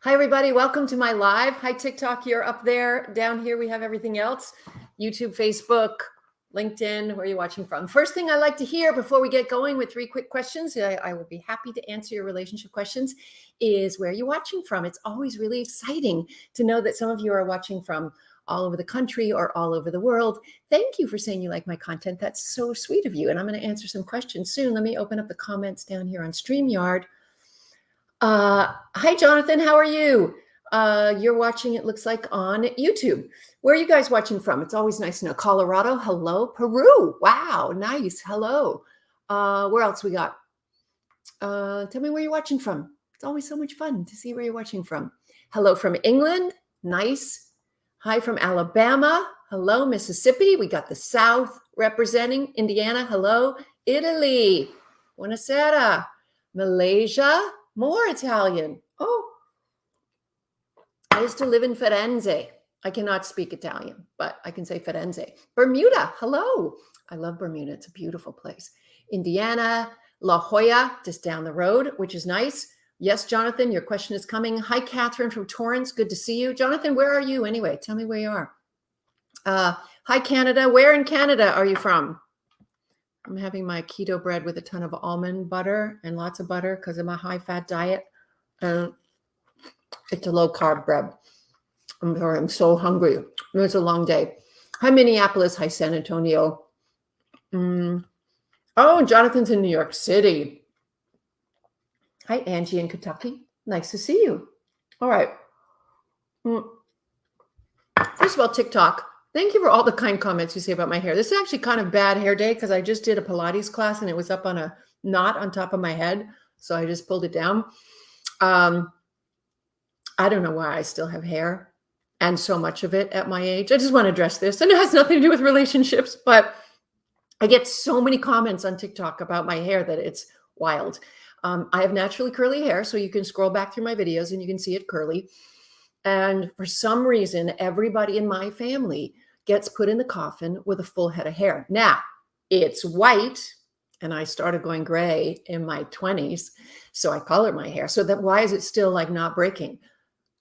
Hi, everybody. Welcome to my live. Hi, TikTok. You're up there. Down here, we have everything else. YouTube, Facebook, LinkedIn. Where are you watching from? First thing I like to hear before we get going with 3 quick questions, I will be happy to answer your relationship questions, is where are you watching from? It's always really exciting to know that some of you are watching from all over the country or all over the world. Thank you for saying you like my content. That's so sweet of you. And I'm going to answer some questions soon. Let me open up the comments down here on StreamYard. Hi, Jonathan. How are you? You're watching, it looks like, on YouTube. Where are you guys watching from? It's always nice to know. Colorado. Hello. Peru. Wow. Nice. Hello. Where else we got? Tell me where you're watching from. It's always so much fun to see where you're watching from. Hello from England. Nice. Hi from Alabama. Hello, Mississippi. We got the South representing. Indiana. Hello. Italy. Buonasera. Malaysia. More Italian. Oh, I used to live in Firenze. I cannot speak Italian, but I can say Firenze. Bermuda. Hello. I love Bermuda. It's a beautiful place. Indiana, La Jolla, just down the road, which is nice. Yes, Jonathan, your question is coming. Hi, Catherine from Torrance. Good to see you. Jonathan, where are you anyway? Tell me where you are. Hi, Canada. Where in Canada are you from? I'm having my keto bread with a ton of almond butter and lots of butter because of my high-fat diet. It's a low-carb bread. I'm sorry, I'm so hungry. It's a long day. Hi, Minneapolis. Hi, San Antonio. Oh, Jonathan's in New York City. Hi, Angie in Kentucky. Nice to see you. All right. First of all, TikTok. Thank you for all the kind comments you say about my hair. This is actually kind of bad hair day because I just did a Pilates class and it was up on a knot on top of my head. So I just pulled it down. I don't know why I still have hair and so much of it at my age. I just want to address this. And it has nothing to do with relationships, but I get so many comments on TikTok about my hair that it's wild. I have naturally curly hair, so you can scroll back through my videos and you can see it curly. And for some reason, everybody in my family gets put in the coffin with a full head of hair. Now, it's white, and I started going gray in my 20s, so I colored my hair. So that why is it still like not breaking?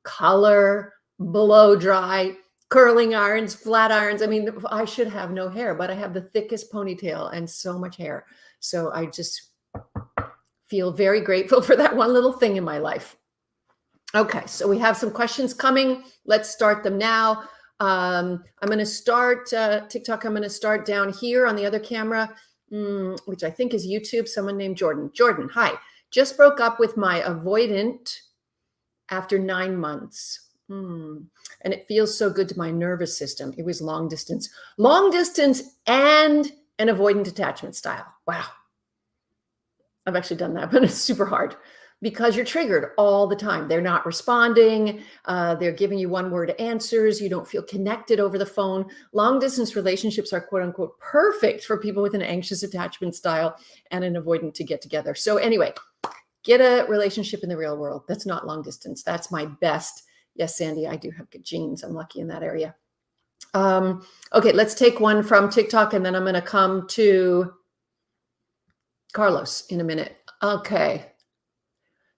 Color, blow dry, curling irons, flat irons. I mean, I should have no hair, but I have the thickest ponytail and so much hair. So I just feel very grateful for that one little thing in my life. Okay, so we have some questions coming. Let's start them now. I'm going to start TikTok. I'm going to start down here on the other camera, which I think is YouTube. Someone named Jordan. Jordan, hi. Just broke up with my avoidant after 9 months. And it feels so good to my nervous system. It was long distance and an avoidant attachment style. Wow. I've actually done that, but it's super hard. Because you're triggered all the time. They're not responding. They're giving you one-word answers. You don't feel connected over the phone. Long-distance relationships are quote-unquote perfect for people with an anxious attachment style and an avoidant to get together. So anyway, get a relationship in the real world. That's not long distance. That's my best. Yes, Sandy, I do have good genes. I'm lucky in that area. Okay, let's take one from TikTok, and then I'm going to come to Carlos in a minute. Okay.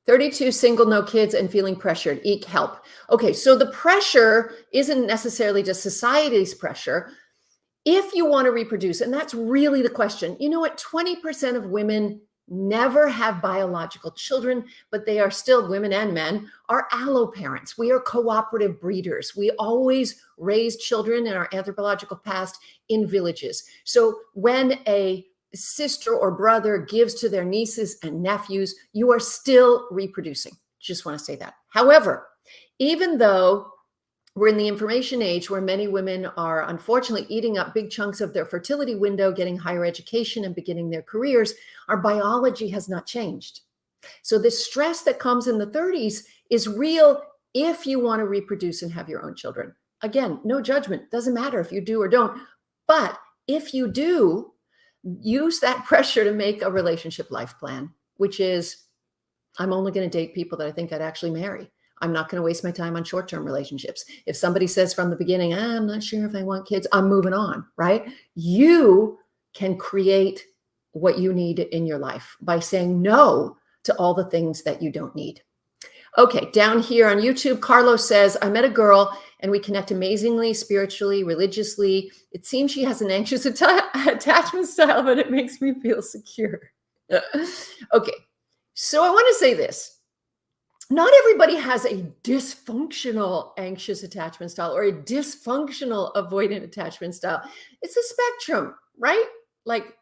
32, single, no kids, and feeling pressured. Eek, help. Okay, so the pressure isn't necessarily just society's pressure. If you want to reproduce, and that's really the question. You know what? 20% of women never have biological children, but they are still, women and men, are alloparents. We are cooperative breeders. We always raise children in our anthropological past in villages. So when a sister or brother gives to their nieces and nephews, you are still reproducing. Just want to say that. However, even though we're in the information age where many women are unfortunately eating up big chunks of their fertility window, getting higher education and beginning their careers, our biology has not changed. So the stress that comes in the 30s is real if you want to reproduce and have your own children. Again, no judgment. Doesn't matter if you do or don't. But if you do, use that pressure to make a relationship life plan, which is, I'm only going to date people that I think I'd actually marry. I'm not going to waste my time on short-term relationships. If somebody says from the beginning, I'm not sure if I want kids, I'm moving on, right? You can create what you need in your life by saying no to all the things that you don't need. Okay, down here on YouTube, Carlos says, I met a girl and we connect amazingly, spiritually, religiously. It seems she has an anxious attachment style, but it makes me feel secure. Okay, so I want to say this. Not everybody has a dysfunctional anxious attachment style or a dysfunctional avoidant attachment style. It's a spectrum, right? Like,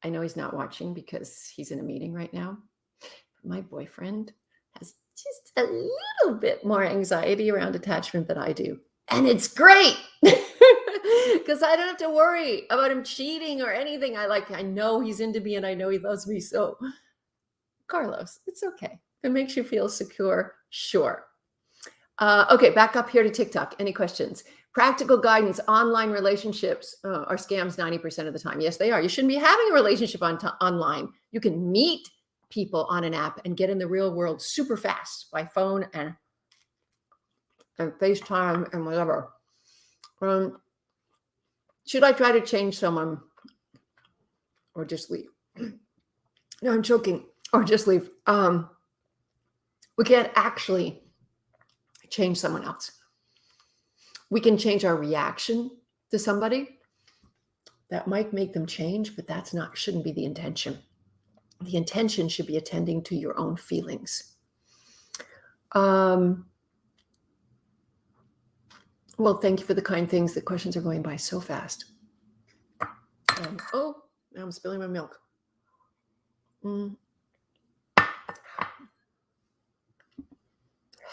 I know he's not watching because he's in a meeting right now. My boyfriend has just a little bit more anxiety around attachment than I do. And it's great because I don't have to worry about him cheating or anything. I know he's into me and I know he loves me. So, Carlos, it's okay. If it makes you feel secure, sure. Okay, back up here to TikTok. Any questions? Practical guidance, online relationships are scams 90% of the time. Yes, they are. You shouldn't be having a relationship online. You can meet people on an app and get in the real world super fast by phone and FaceTime and whatever. Should I try to change someone or just leave? No, I'm joking. Or just leave. We can't actually change someone else. We can change our reaction to somebody. That might make them change, but shouldn't be the intention. The intention should be attending to your own feelings. Well, thank you for the kind things. The questions are going by so fast. Now I'm spilling my milk.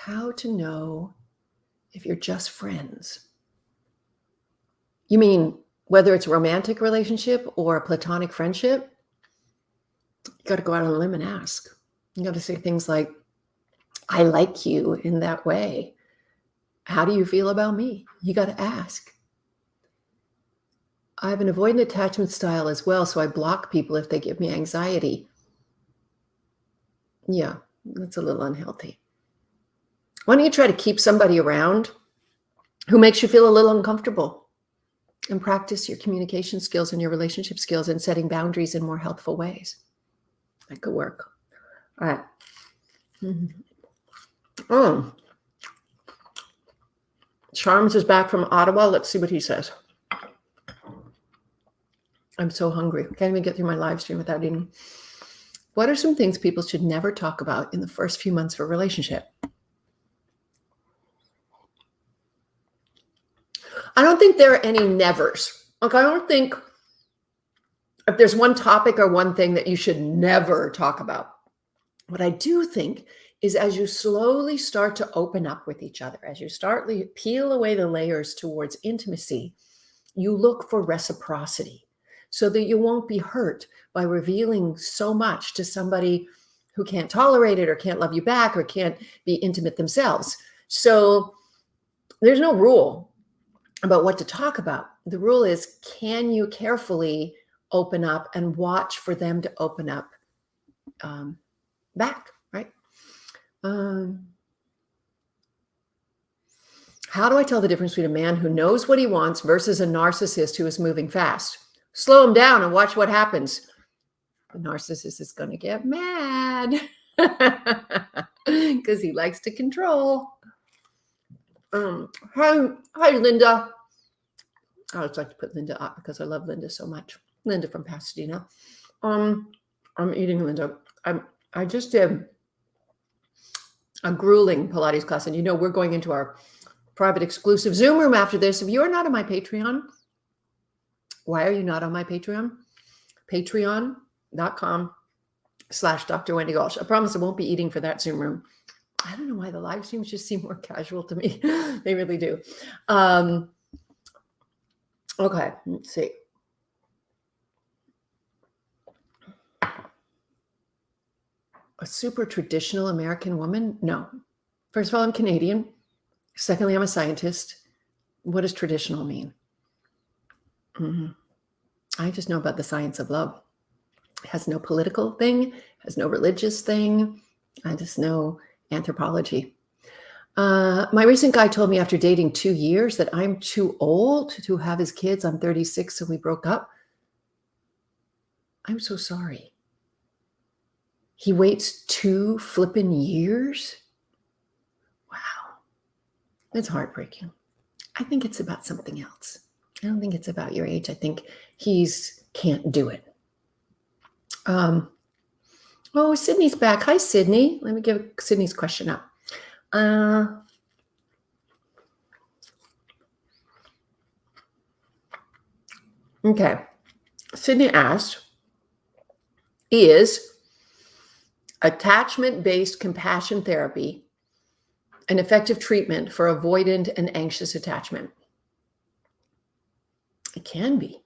How to know if you're just friends? You mean whether it's a romantic relationship or a platonic friendship? You got to go out on a limb and ask. You got to say things like, I like you in that way. How do you feel about me? You got to ask. I have an avoidant attachment style as well, so I block people if they give me anxiety. Yeah, that's a little unhealthy. Why don't you try to keep somebody around who makes you feel a little uncomfortable and practice your communication skills and your relationship skills and setting boundaries in more healthful ways? That could work. All right. Sharms is back from Ottawa. Let's see what he says. I'm so hungry. Can't even get through my live stream without eating. What are some things people should never talk about in the first few months of a relationship? I don't think there are any nevers. Like, I don't think if there's one topic or one thing that you should never talk about. What I do think is as you slowly start to open up with each other, as you start to peel away the layers towards intimacy, you look for reciprocity so that you won't be hurt by revealing so much to somebody who can't tolerate it or can't love you back or can't be intimate themselves. So there's no rule about what to talk about. The rule is, can you carefully open up and watch for them to open up back, right? How do I tell the difference between a man who knows what he wants versus a narcissist who is moving fast? Slow him down and watch what happens. The narcissist is going to get mad because he likes to control. Hi, Linda. I always like to put Linda up because I love Linda so much. Linda from Pasadena. I'm eating Linda. I just did a grueling Pilates class, and we're going into our private exclusive Zoom room after this. If you are not on my Patreon, why are you not on my Patreon? Patreon.com/Dr. Wendy Walsh. I promise I won't be eating for that Zoom room. I don't know why the live streams just seem more casual to me. They really do. Okay, let's see. A super traditional American woman? No. First of all, I'm Canadian. Secondly, I'm a scientist. What does traditional mean? I just know about the science of love. It has no political thing, has no religious thing. I just know anthropology. My recent guy told me after dating 2 years that I'm too old to have his kids. I'm 36, so we broke up. I'm so sorry. He waits 2 flippin' years? Wow. That's heartbreaking. I think it's about something else. I don't think it's about your age. I think he's can't do it. Oh, Sydney's back. Hi, Sydney. Let me give Sydney's question up. Okay. Sydney asked, is attachment-based compassion therapy an effective treatment for avoidant and anxious attachment? It can be.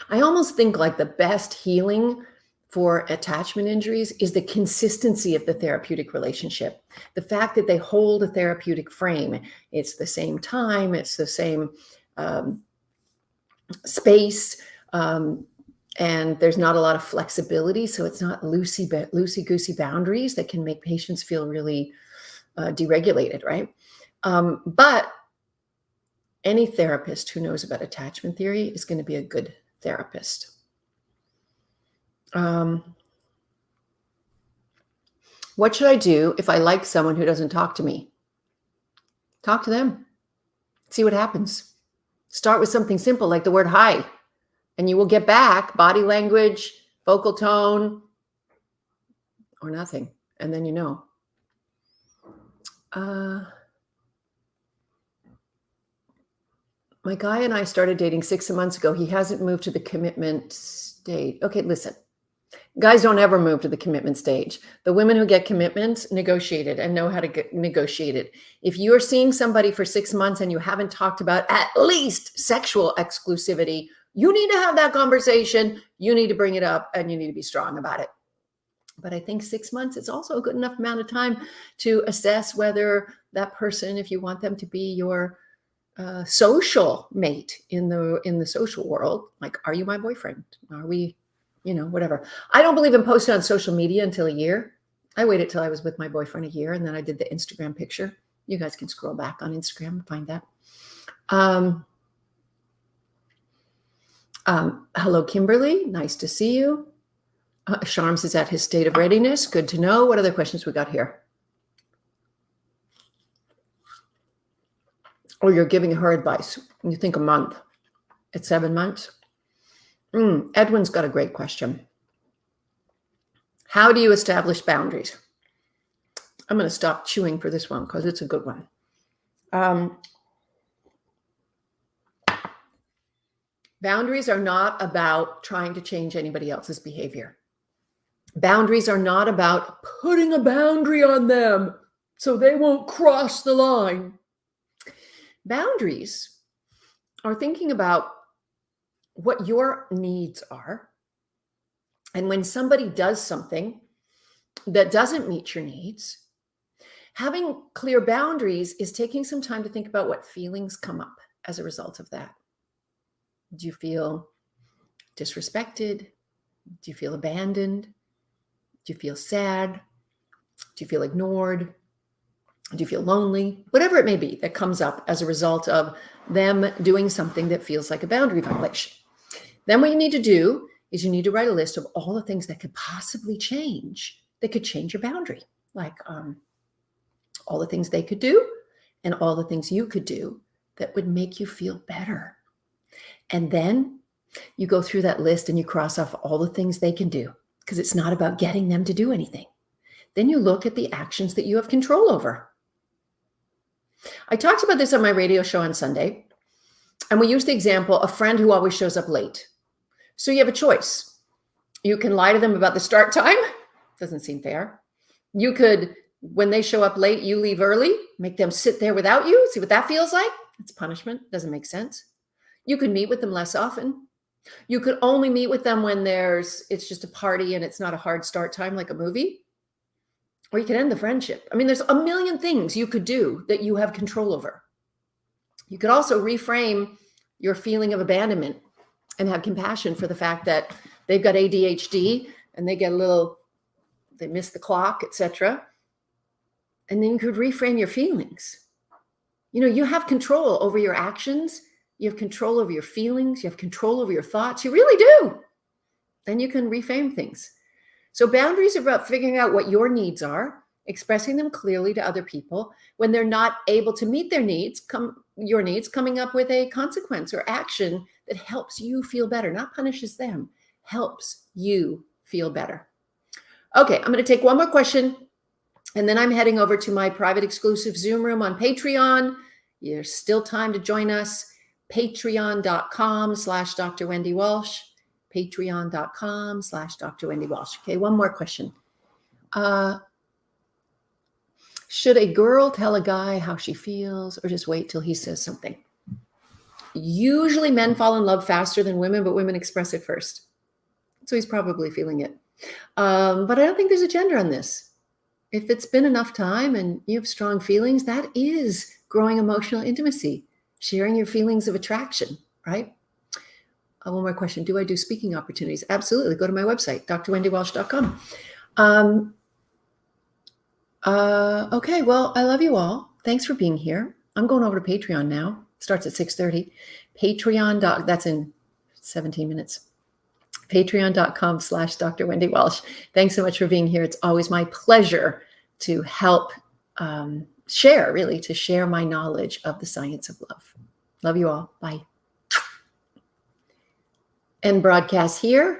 I almost think like the best healing for attachment injuries is the consistency of the therapeutic relationship. The fact that they hold a therapeutic frame. It's the same time, it's the same space, and there's not a lot of flexibility. So it's not loosey-goosey boundaries that can make patients feel really deregulated, right? But any therapist who knows about attachment theory is going to be a good therapist. What should I do if I like someone who doesn't talk to me? Talk to them. See what happens. Start with something simple like the word hi, and you will get back body language, vocal tone, or nothing. And then you know. My guy and I started dating 6 months ago. He hasn't moved to the commitment stage. Okay, listen. Guys don't ever move to the commitment stage. The women who get commitments negotiate it and know how to get negotiated. If you're seeing somebody for 6 months and you haven't talked about at least sexual exclusivity, you need to have that conversation. You need to bring it up and you need to be strong about it. But I think 6 months is also a good enough amount of time to assess whether that person, if you want them to be your social mate in the social world, like, are you my boyfriend? Are we, whatever. I don't believe in posting on social media until a year. I waited till I was with my boyfriend a year, and then I did the Instagram picture. You guys can scroll back on Instagram and find that. Hello, Kimberly. Nice to see you. Sharms is at his state of readiness. Good to know. What other questions we got here? Or you're giving her advice. You think a month. It's 7 months. Edwin's got a great question. How do you establish boundaries? I'm going to stop chewing for this one because it's a good one. Boundaries are not about trying to change anybody else's behavior. Boundaries are not about putting a boundary on them so they won't cross the line. Boundaries are thinking about what your needs are. And when somebody does something that doesn't meet your needs, having clear boundaries is taking some time to think about what feelings come up as a result of that. Do you feel disrespected? Do you feel abandoned? Do you feel sad? Do you feel ignored? Do you feel lonely? Whatever it may be that comes up as a result of them doing something that feels like a boundary violation. Then what you need to do is you need to write a list of all the things that could possibly change, that could change your boundary. Like all the things they could do and all the things you could do that would make you feel better. And then you go through that list and you cross off all the things they can do, because it's not about getting them to do anything. Then you look at the actions that you have control over. I talked about this on my radio show on Sunday, and we used the example, a friend who always shows up late. So you have a choice. You can lie to them about the start time. Doesn't seem fair. You could, when they show up late, you leave early, make them sit there without you. See what that feels like? It's punishment. Doesn't make sense. You could meet with them less often. You could only meet with them when it's just a party and it's not a hard start time like a movie. Or you could end the friendship. I mean, there's a million things you could do that you have control over. You could also reframe your feeling of abandonment and have compassion for the fact that they've got ADHD and they miss the clock, etc. And then you could reframe your feelings. You have control over your actions. You have control over your feelings. You have control over your thoughts. You really do. Then you can reframe things. So boundaries are about figuring out what your needs are, expressing them clearly to other people. When they're not able to meet their needs, your needs, coming up with a consequence or action that helps you feel better, not punishes them, helps you feel better. Okay, I'm going to take one more question, and then I'm heading over to my private exclusive Zoom room on Patreon. There's still time to join us. Patreon.com/Dr. Wendy Walsh. Patreon.com/Dr. Wendy Walsh. Okay, one more question. Should a girl tell a guy how she feels or just wait till he says something? Usually men fall in love faster than women, but women express it first. So he's probably feeling it. But I don't think there's a gender on this. If it's been enough time and you have strong feelings, that is growing emotional intimacy, sharing your feelings of attraction, right? One more question. Do I do speaking opportunities? Absolutely. Go to my website, drwendywalsh.com. Okay, well, I love you all. Thanks for being here. I'm going over to Patreon now. It starts at 6:30. That's in 17 minutes. Patreon.com/Dr. Wendy Walsh. Thanks so much for being here. It's always my pleasure to help share my knowledge of the science of love. Love you all. Bye. End broadcast here.